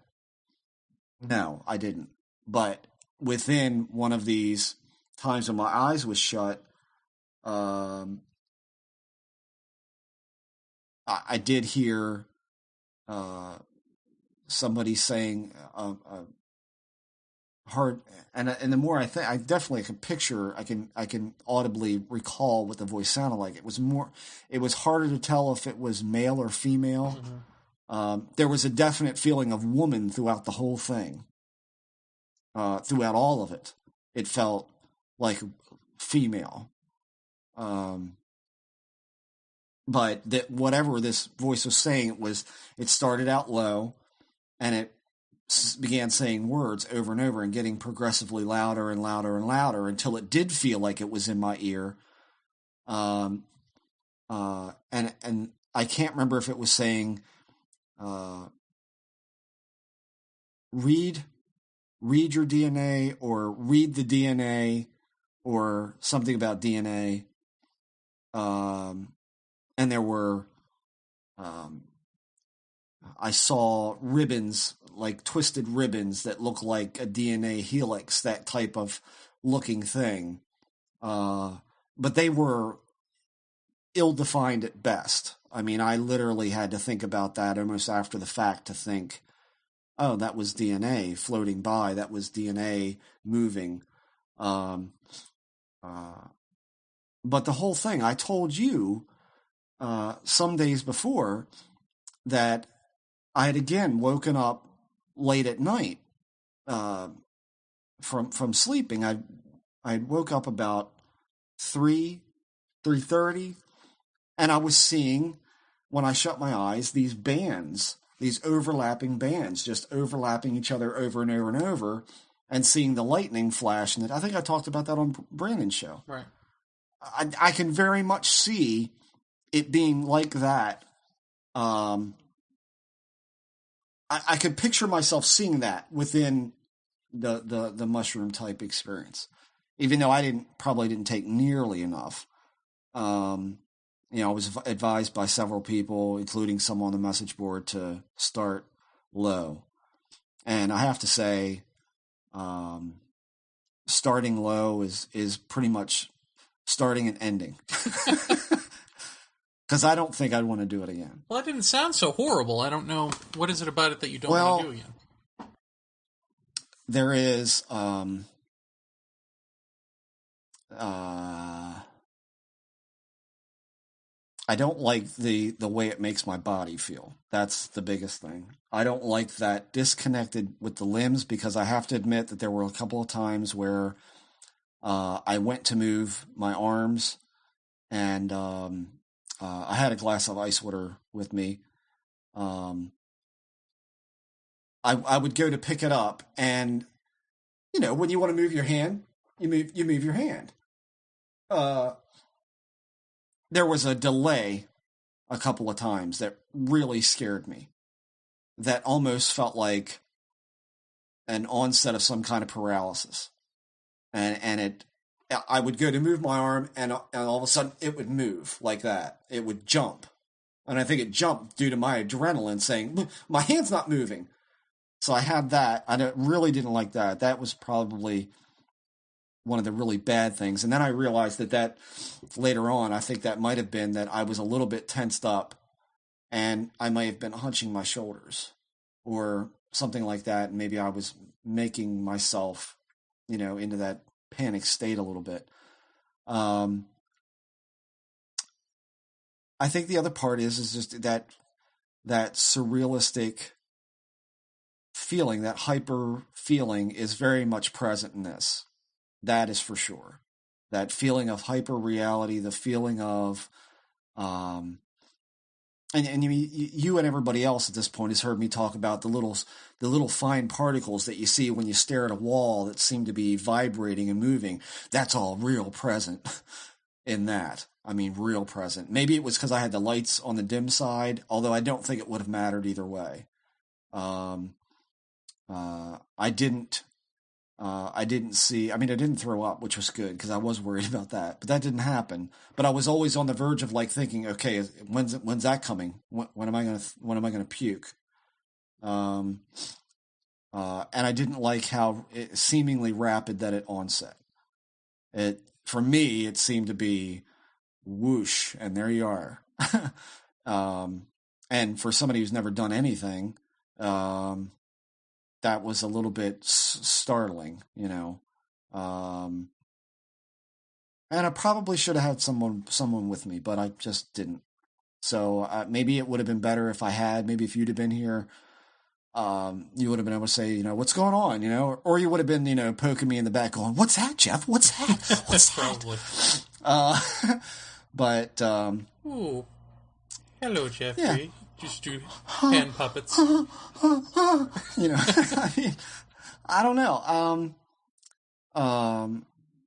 I didn't. But within one of these times when my eyes was shut, I did hear somebody saying hard, and the more I think, I definitely can picture, I can audibly recall what the voice sounded like. It was harder to tell if it was male or female. Mm-hmm. There was a definite feeling of woman throughout the whole thing. Throughout all of it, it felt like female. but that whatever this voice was saying, it started out low, and it began saying words over and over and getting progressively louder and louder and louder until it did feel like it was in my ear. And I can't remember if it was saying, read your DNA, or read the DNA, or something about DNA. And there were, I saw ribbons, like twisted ribbons that look like a DNA helix, that type of looking thing. But they were ill-defined at best. I mean, I literally had to think about that almost after the fact to think, oh, that was DNA floating by. That was DNA moving. But the whole thing, I told you some days before that I had again woken up late at night from sleeping. I woke up about 3:30, and I was seeing, when I shut my eyes, these bands, these overlapping bands, just overlapping each other over and over and over, and seeing the lightning flash. And I think I talked about that on Brandon's show. Right. I can very much see it being like that. I could picture myself seeing that within the mushroom type experience, even though I probably didn't take nearly enough. I was advised by several people, including some on the message board, to start low. And I have to say, starting low is pretty much starting and ending. Because I don't think I'd want to do it again. Well, that didn't sound so horrible. I don't know. What is it about it that you don't want to do again? There is... I don't like the way it makes my body feel. That's the biggest thing. I don't like that disconnected with the limbs, because I have to admit that there were a couple of times where I went to move my arms, and I had a glass of ice water with me. I would go to pick it up, and when you want to move your hand, you move your hand. There was a delay a couple of times that really scared me, that almost felt like an onset of some kind of paralysis. And I would go to move my arm, and all of a sudden it would move like that. It would jump. And I think it jumped due to my adrenaline saying, my hand's not moving. So I had that. I really didn't like that. That was probably one of the really bad things. And then I realized that later on, I think that might have been that I was a little bit tensed up, and I might have been hunching my shoulders or something like that. And maybe I was making myself, into that panic state a little bit. I think the other part is just that surrealistic feeling, that hyper feeling is very much present in this. That is for sure. That feeling of hyper reality, the feeling of, and you and everybody else at this point has heard me talk about the little fine particles that you see when you stare at a wall that seem to be vibrating and moving. That's all real present in that. I mean, real present. Maybe it was because I had the lights on the dim side, although I don't think it would have mattered either way. I didn't see, I didn't throw up, which was good because I was worried about that, but that didn't happen. But I was always on the verge of thinking, okay, when's that coming? When am I going to puke? And I didn't like how seemingly rapid that it onset. For me, it seemed to be whoosh, and there you are. And for somebody who's never done anything, that was a little bit startling, and I probably should have had someone with me, but I just didn't. So maybe it would have been better if I had. Maybe if you'd have been here, you would have been able to say, what's going on, or you would have been, poking me in the back, going, "What's that, Jeff? What's that? What's that?" Probably. But Ooh. Hello, Jeffrey. Yeah. Just do hand puppets. You know, I mean, I don't know.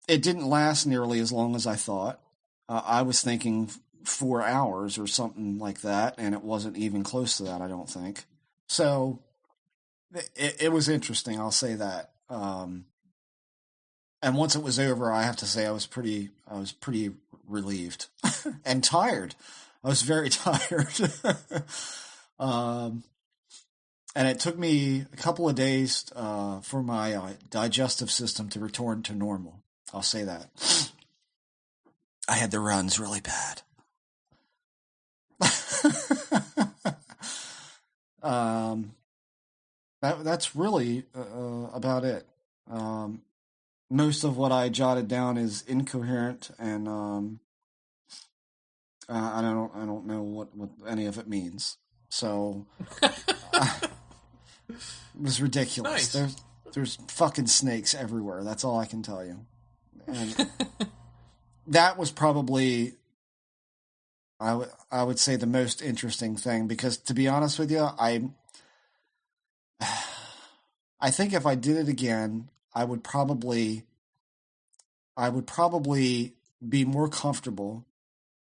It didn't last nearly as long as I thought. I was thinking 4 hours or something like that, and it wasn't even close to that, I don't think. So it was interesting, I'll say that. And once it was over, I have to say I was pretty relieved and tired. I was very tired. And it took me a couple of days for my digestive system to return to normal. I'll say that. I had the runs really bad. That's really about it. Most of what I jotted down is incoherent, and I don't know what any of it means. So it was ridiculous. Nice. There's fucking snakes everywhere. That's all I can tell you. And that was probably, I would say, the most interesting thing, because to be honest with you, I think if I did it again, I would probably be more comfortable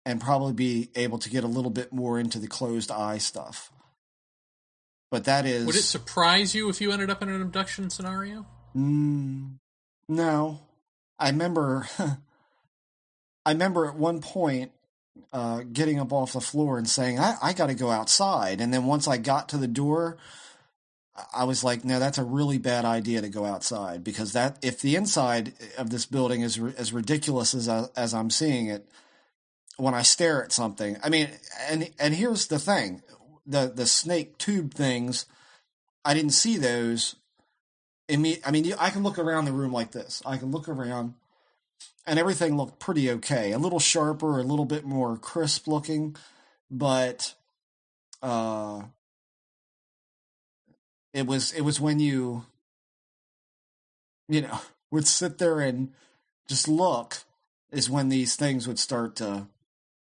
and probably be able to get a little bit more into the closed eye stuff. But that is... Would it surprise you if you ended up in an abduction scenario? No. I remember at one point getting up off the floor and saying, I got to go outside. And then once I got to the door, I was like, no, that's a really bad idea to go outside, because that, if the inside of this building is as ridiculous as I'm seeing it, when I stare at something, I mean, and here's the thing, the snake tube things, I didn't see those. I mean, I can look around the room like this. I can look around, and everything looked pretty okay. A little sharper, a little bit more crisp looking, but it was when you would sit there and just look, is when these things would start to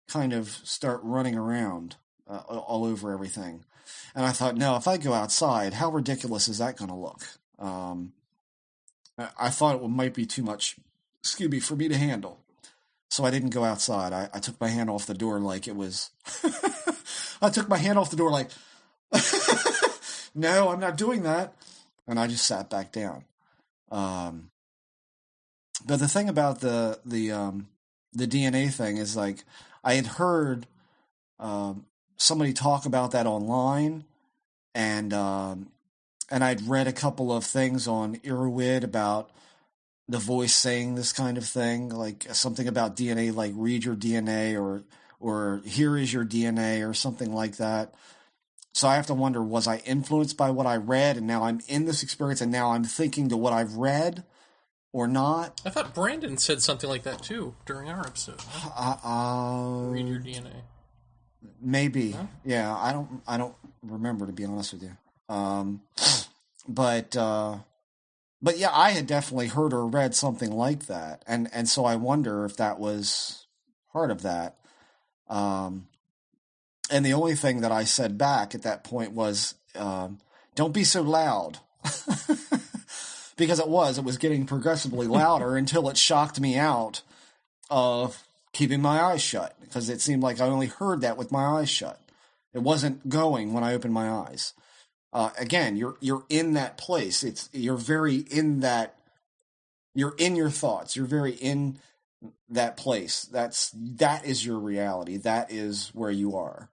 kind of start running around all over everything. And I thought, no, if I go outside, how ridiculous is that going to look? I thought it might be too much, for me to handle. So I didn't go outside. I took my hand off the door like it was... I took my hand off the door like, no, I'm not doing that. And I just sat back down. But the thing about the DNA thing is, like, I had heard somebody talk about that online, and I'd read a couple of things on Irwid about the voice saying this kind of thing, like something about DNA, like read your DNA or here is your DNA or something like that. So I have to wonder, was I influenced by what I read, and now I'm in this experience, and now I'm thinking to what I've read, or not? I thought Brandon said something like that too during our episode. Read your DNA. Maybe. Huh? Yeah, I don't remember, to be honest with you. But yeah, I had definitely heard or read something like that, and so I wonder if that was part of that. And the only thing that I said back at that point was, don't be so loud. Because it was getting progressively louder until it shocked me out of keeping my eyes shut, because it seemed like I only heard that with my eyes shut. It wasn't going when I opened my eyes. Again, you're in that place. You're very in that. You're in your thoughts. You're very in that place. That is your reality. That is where you are.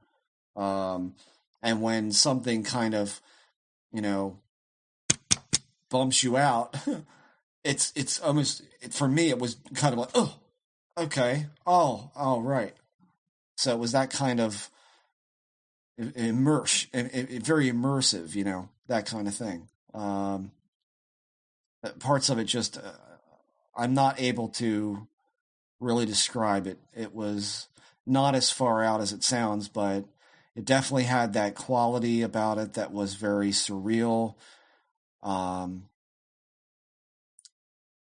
And when something kind of, bumps you out, it's almost, for me, it was kind of like, oh, okay, oh, right. So it was that kind of very immersive, that kind of thing. Parts of it just, I'm not able to really describe it. It was not as far out as it sounds, but it definitely had that quality about it that was very surreal. And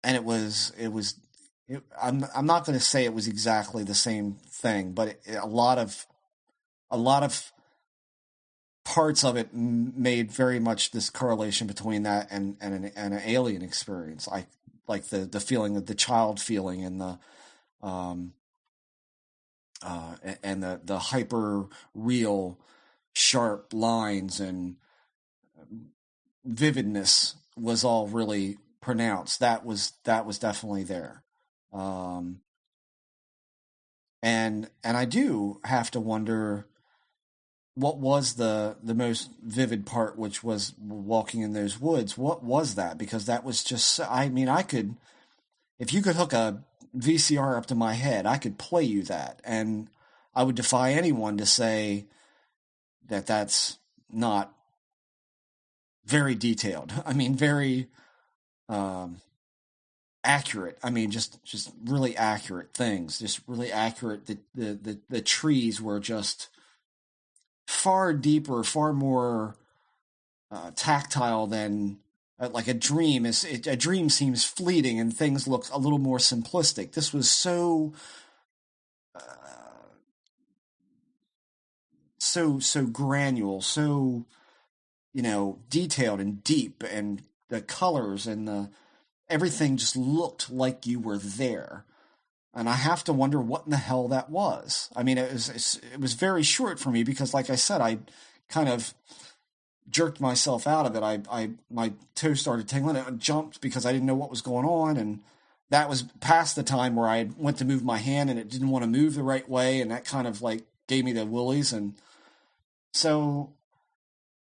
I'm not going to say it was exactly the same thing, but a lot of a lot of parts of it made very much this correlation between that and an alien experience. I like the feeling of the child feeling and the hyper real sharp lines and vividness was all really pronounced. That was definitely there. And I do have to wonder what was the most vivid part, which was walking in those woods. What was that? Because that was just, I mean, I could, if you could hook a VCR up to my head, I could play you that. And I would defy anyone to say that that's not very detailed. I mean, very accurate. I mean, just really accurate things. Just really accurate. The trees were just far deeper, far more tactile than like a dream. A dream seems fleeting and things look a little more simplistic. This was so granular, so detailed and deep, and the colors and everything just looked like you were there. And I have to wonder what in the hell that was. I mean, it was very short for me because, like I said, I kind of jerked myself out of it. My toe started tingling. I jumped because I didn't know what was going on, and that was past the time where I went to move my hand and it didn't want to move the right way, and that kind of like gave me the willies. And so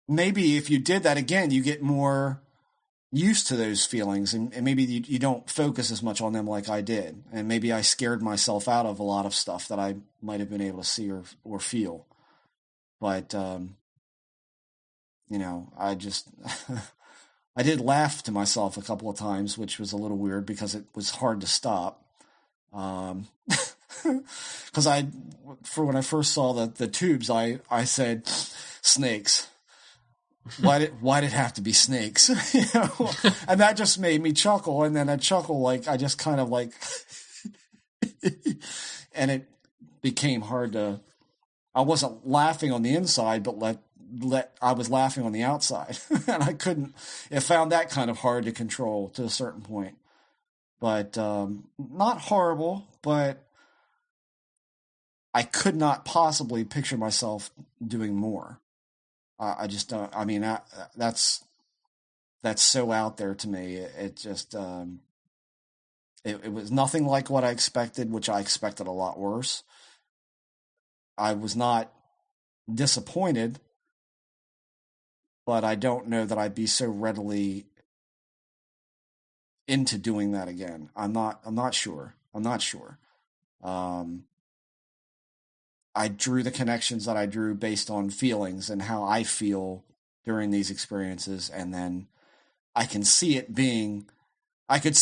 maybe if you did that again, you get more used to those feelings, and maybe you don't focus as much on them like I did. And maybe I scared myself out of a lot of stuff that I might have been able to see or feel. But, I just, I did laugh to myself a couple of times, which was a little weird because it was hard to stop. Because when I first saw the tubes, I said, snakes. Why did it have to be snakes? And that just made me chuckle. And then I chuckle, like, I just kind of like, and it became hard to, I wasn't laughing on the inside, but I was laughing on the outside. And I found that kind of hard to control to a certain point. But, not horrible, but I could not possibly picture myself doing more. I just don't. I mean, that's so out there to me. It just it was nothing like what I expected, which I expected a lot worse. I was not disappointed, but I don't know that I'd be so readily into doing that again. I'm not sure. I drew the connections that I drew based on feelings and how I feel during these experiences. And then I can see it being, I could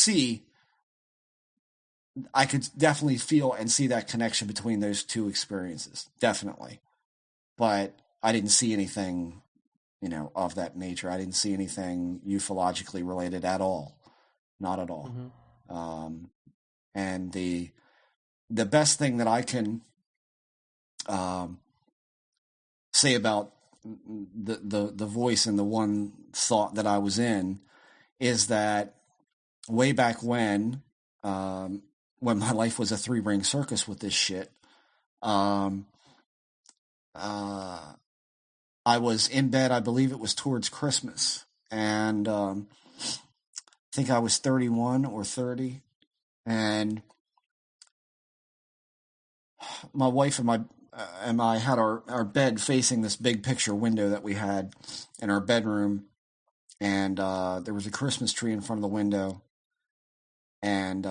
definitely feel and see that connection between those two experiences. Definitely. But I didn't see anything, of that nature. I didn't see anything ufologically related at all. Not at all. Mm-hmm. And the best thing that I can say about the voice and the one thought that I was in is that way back when my life was a 3-ring circus with this shit, I was in bed, I believe it was towards Christmas, and I think I was 31 or 30, and my wife and I had our bed facing this big picture window that we had in our bedroom, and there was a Christmas tree in front of the window, and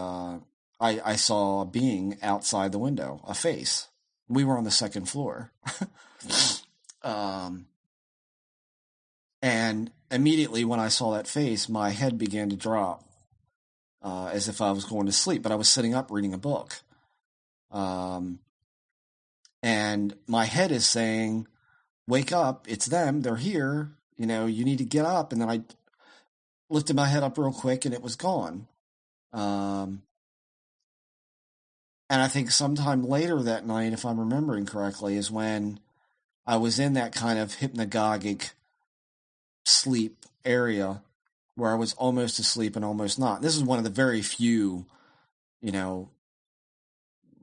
I saw a being outside the window, a face. We were on the second floor. And immediately when I saw that face, my head began to drop as if I was going to sleep, but I was sitting up reading a book. And my head is saying, wake up, it's them, they're here, you need to get up. And then I lifted my head up real quick and it was gone. And I think sometime later that night, if I'm remembering correctly, is when I was in that kind of hypnagogic sleep area where I was almost asleep and almost not. This is one of the very few,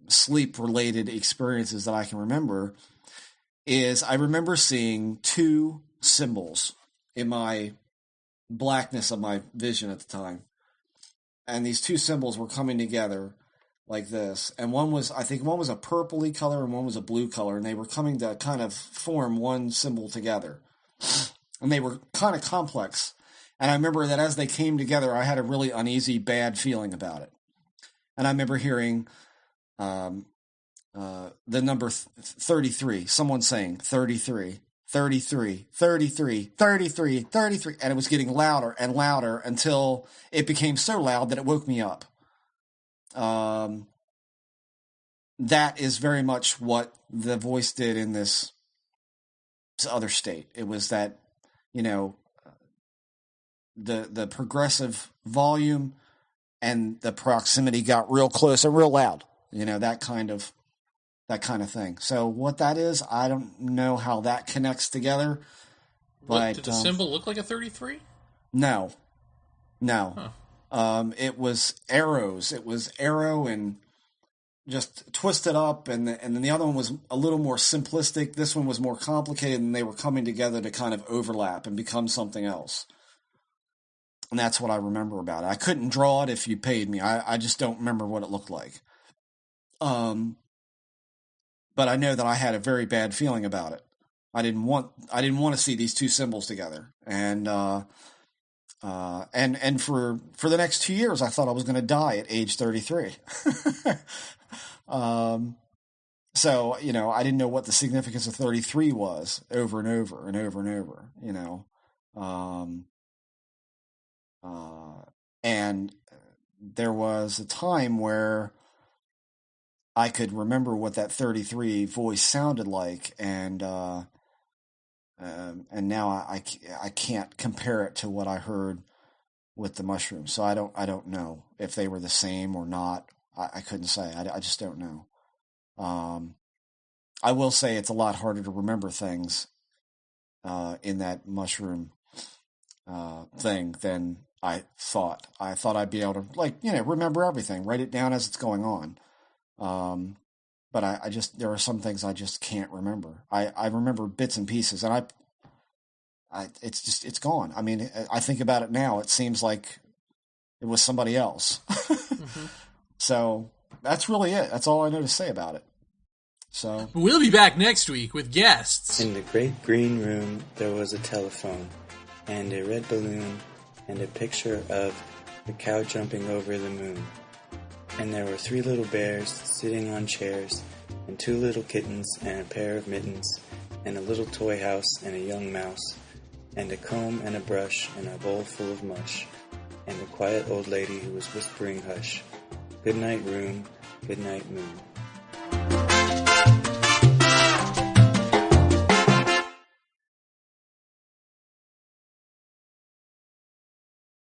sleep-related experiences that I can remember. Is I remember seeing two symbols in my blackness of my vision at the time. And these two symbols were coming together like this. And I think one was a purpley color and one was a blue color. And they were coming to kind of form one symbol together. And they were kind of complex. And I remember that as they came together, I had a really uneasy, bad feeling about it. And I remember hearing the number 33, someone saying 33, 33, 33, 33, 33, and it was getting louder and louder until it became so loud that it woke me up. That is very much what the voice did in this other state. It was that, the progressive volume and the proximity got real close and real loud. That kind of thing. So what that is, I don't know how that connects together. But did the symbol look like a 33? No. Huh. It was arrows. It was arrow and just twisted up, and then the other one was a little more simplistic. This one was more complicated, and they were coming together to kind of overlap and become something else. And that's what I remember about it. I couldn't draw it if you paid me. I just don't remember what it looked like. But I know that I had a very bad feeling about it. I didn't want to see these two symbols together. And for the next 2 years, I thought I was going to die at age 33. So, I didn't know what the significance of 33 was over and over and over and over, and there was a time where I could remember what that 33 voice sounded like, and now I can't compare it to what I heard with the mushrooms. So I don't know if they were the same or not. I couldn't say. I just don't know. I will say it's a lot harder to remember things in that mushroom thing than I thought. I thought I'd be able to remember everything, write it down as it's going on. But there are some things I just can't remember. I remember bits and pieces, and it's gone. I mean, I think about it now. It seems like it was somebody else. Mm-hmm. So that's really it. That's all I know to say about it. So we'll be back next week with guests. In the great green room, there was a telephone and a red balloon and a picture of the cow jumping over the moon. And there were 3 little bears sitting on chairs, and 2 little kittens, and a pair of mittens, and a little toy house, and a young mouse, and a comb and a brush, and a bowl full of mush, and a quiet old lady who was whispering hush. Good night, room. Good night, moon.